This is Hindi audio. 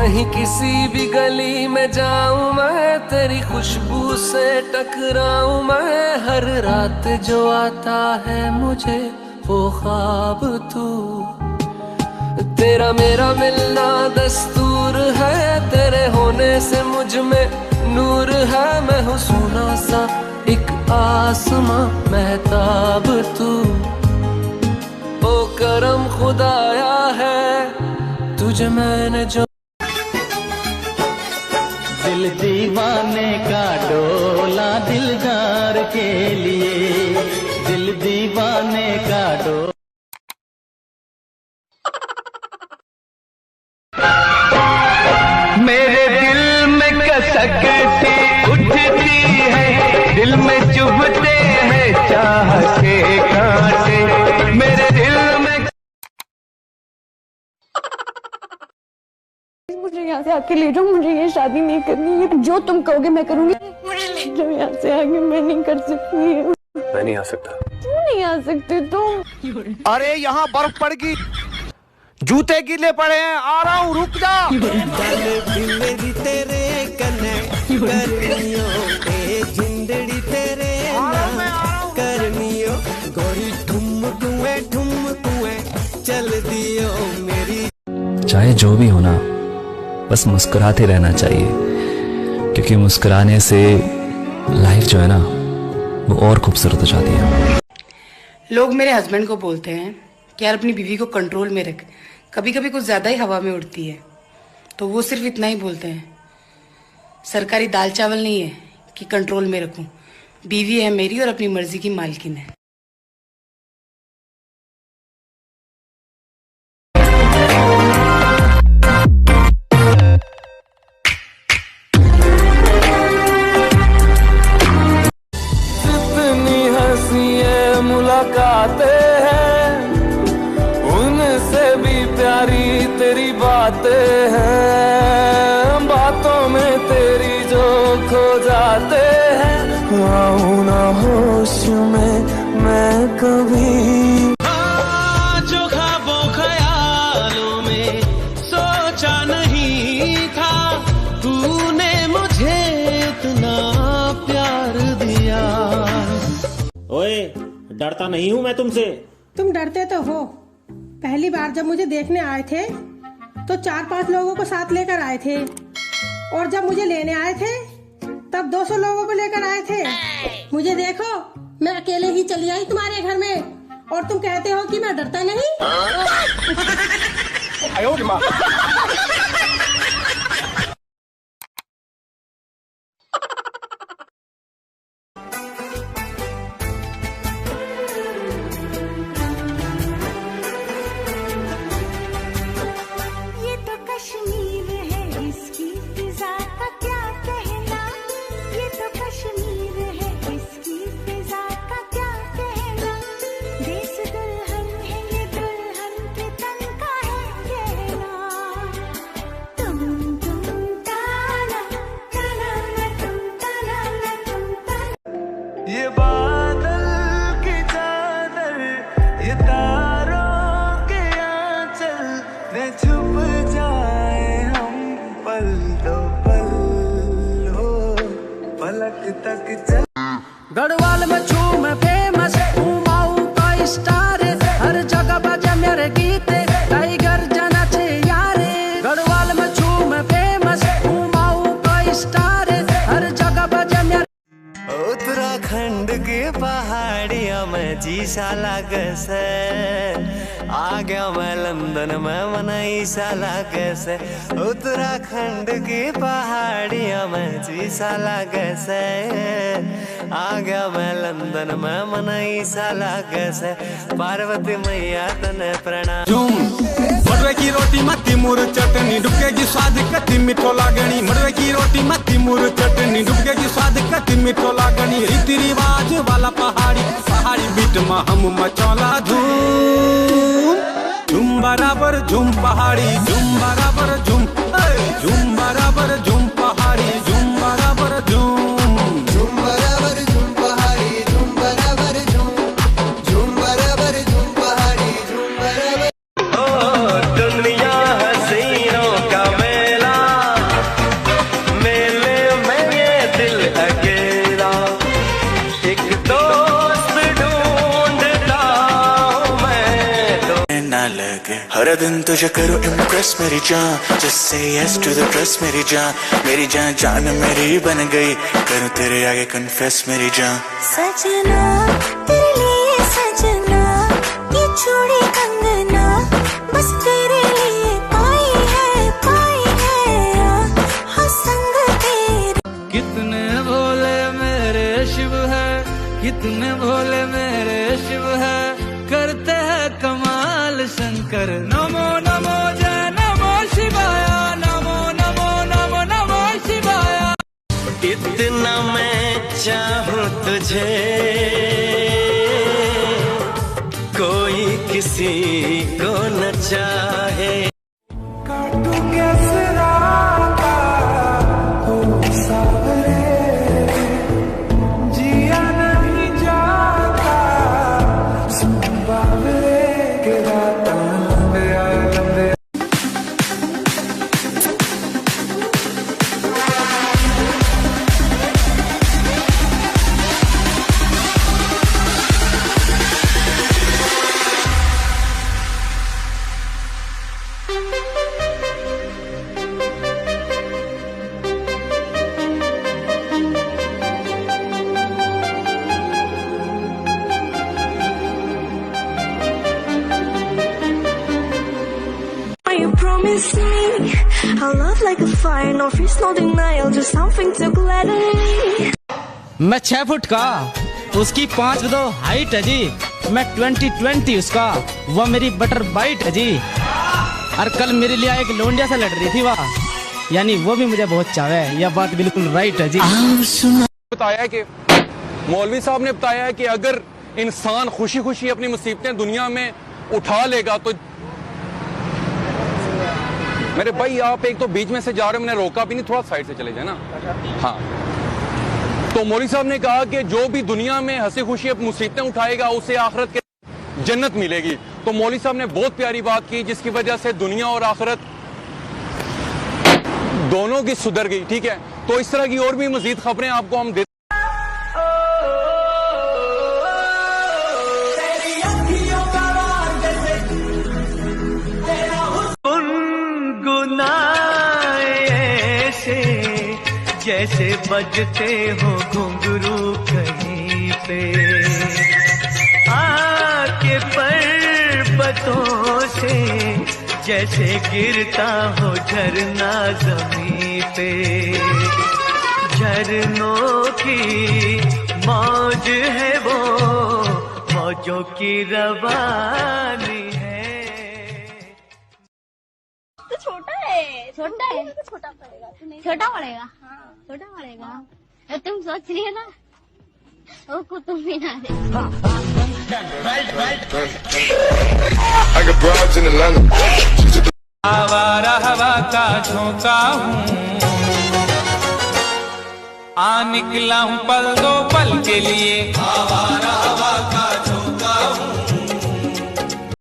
कहीं किसी भी गली में जाऊं मैं, तेरी खुशबू से टकराऊं मैं। हर रात जो आता है मुझे वो ख्वाब तू, तेरा मेरा मिलना दस्तूर है। तेरे होने से मुझ में नूर है। मैं हूँ सोना सा एक आसमां महताब तू, ओ करम खुदाया है तुझे मैंने जो। दिल दीवाने का डोला दिलदार के लिए, दिल दीवाने का डोला। मेरे दिल में कसक सी उठती है, दिल में चुभते हैं चाह के कांटे। मेरे दिल में मुझे यहाँ से आके ले जाओ, मुझे ये शादी नहीं करनी है। जो तुम कहोगे मैं करूँगी। मुझे ले जाओ यहाँ से आगे, मैं नहीं कर सकती। मैं नहीं आ सकता। क्यों नहीं आ सकते तुम? अरे यहाँ बर्फ पड़ गई, जूते गिले पड़े हैं, आ रहा हूँ, रुक जा। तेरे कने करनियो जिंदड़ी तेरे करनियो, गोरी ठुमकुए चल दियो मेरी। चाहे जो भी हो ना, बस मुस्कुराते रहना चाहिए, क्योंकि मुस्कुराने से लाइफ जो है ना वो और खूबसूरत हो जाती है। लोग मेरे हस्बैंड को बोलते हैं कि यार अपनी बीवी को कंट्रोल में रख, कभी कभी कुछ ज्यादा ही हवा में उड़ती है। तो वो सिर्फ इतना ही बोलते हैं, सरकारी दाल चावल नहीं है कि कंट्रोल में रखूं। बीवी है मेरी और अपनी मर्जी की मालकिन है। जितनी हंसी मुलाकातें हैं, उनसे भी प्यारी तेरी बातें हैं। बातों में तेरी जो खो जाते हैं, आऊं ना होश में मैं कभी। जो ख्वाबों ख्यालों में सोचा नहीं था, तूने मुझे इतना प्यार दिया। ओए, डरता नहीं हूँ मैं तुमसे। तुम डरते तो हो। पहली बार जब मुझे देखने आए थे तो 4-5 लोगों को साथ लेकर आए थे, और जब मुझे लेने आए थे तब 200 लोगों को लेकर आए थे। मुझे देखो, मैं अकेले ही चली आई तुम्हारे घर में, और तुम कहते हो कि मैं डरता नहीं। ये बादल की चादर, ये तारों के आंचल में छुप जाए हम पल दो पल हो, पलक तक चल। गढ़वाल में छू मैं फेमस हूँ, माऊ का स्टार, हर जगह बजे मेरे गीत, टाइगर जना छे यारे। गढ़वाल में छू मैं फेमस हूँ, माऊ का स्टार, हर जगह बजे मेरे। उत्तराखंड की पहाड़ियों में जी सा लागे से, आ गया मैं लंदन में मनाई सा लागे से। उत्तराखंड की पहाड़ियों में जी सा लागे से, आ गया मैं लंदन में मनाई सा लागे से। पार्वती मैया तने प्रणाम। मड़वे की रोटी मत्ती मुर चटनी, डुबकेगी स्वाद कति मिठो लागणी। मड़वे की रोटी मत्ती मुर चटनी, डुबकेगी स्वाद कति मिठो लागणी। रीति रिवाज वाला पहाड़ी बीट में हम मचौला धूम। झूम बराबर झूम पहाड़ी, झूम बराबर झूम, झूम बराबर झूम पहाड़ी, झूम बराबर झूम, झूम बराबर झूम पहाड़ी, झूम बराबर झूम, झूम बराबर झूम पहाड़ी, झूम बराबर। दुनिया हसीनों का मेला लगे। हर दिन तुझे करूँ इम्प्रेस मेरी जान, just say yes to the dress मेरी जान। मेरी जान जान मेरी बन गई, करूँ तेरे आगे कन्फेस मेरी जान। सजना तेरे लिए सजना, ये चूड़ी कंगना बस तेरे लिए पाई है हाँ संग तेरे। कितने भोले मेरे शिव है, कितने भोले मेरे शिव है, करते हैं कमाल शंकर। नमो नमो जय नमो शिवाय, नमो नमो नमो नमो शिवाय। इतना मैं चाहूँ तुझे, कोई किसी को न चाहे। काटू कैसे राता हो सावरे, जिया नहीं जाता सुन बावरे के राता लंबे आए लंबे। You promise me I'll love like a fire, no fears, no denial, just something to gladden me. मैं 6 फुट का, उसकी 5'2" हाइट है जी। मैं 20 उसका, वह मेरी बटर बाइट है जी। और कल मेरे लिए एक लोंडिया से लड़ रही थी वह, यानी वो भी मुझे बहुत चाहे। यह बात बिल्कुल राइट है जी। बताया कि मौलवी साहब ने बताया कि अगर इंसान खुशी खुशी अपनी मुसीबतें दुनिया में उठा लेगा तो मेरे भाई आप एक तो बीच में से जा रहे हो, मैंने रोका भी नहीं, थोड़ा साइड से चले जाए ना। हाँ, तो मौलवी साहब ने कहा कि जो भी दुनिया में हंसी खुशी मुसीबतें उठाएगा उसे आखिरत के जन्नत मिलेगी। तो मौलवी साहब ने बहुत प्यारी बात की, जिसकी वजह से दुनिया और आखिरत दोनों की सुधर गई। ठीक है, तो इस तरह की और भी मजीद खबरें आपको हम देते। जैसे बजते हो घुंघरू कहीं पे, आके पर्वतों से जैसे गिरता हो झरना जमीन पे। झरनों की मौज है वो, मौजों की रवानी है। तो छोटा है, छोटा है, छोटा पड़ेगा, छोटा पड़ेगा, हाँ छोटा पड़ेगा। तो तुम सोच रही है ना वो कुतुब मीनार है। आवारा हवा का झोंका हूँ, आ निकला हूँ पल दो पल के लिए। आवारा हवा का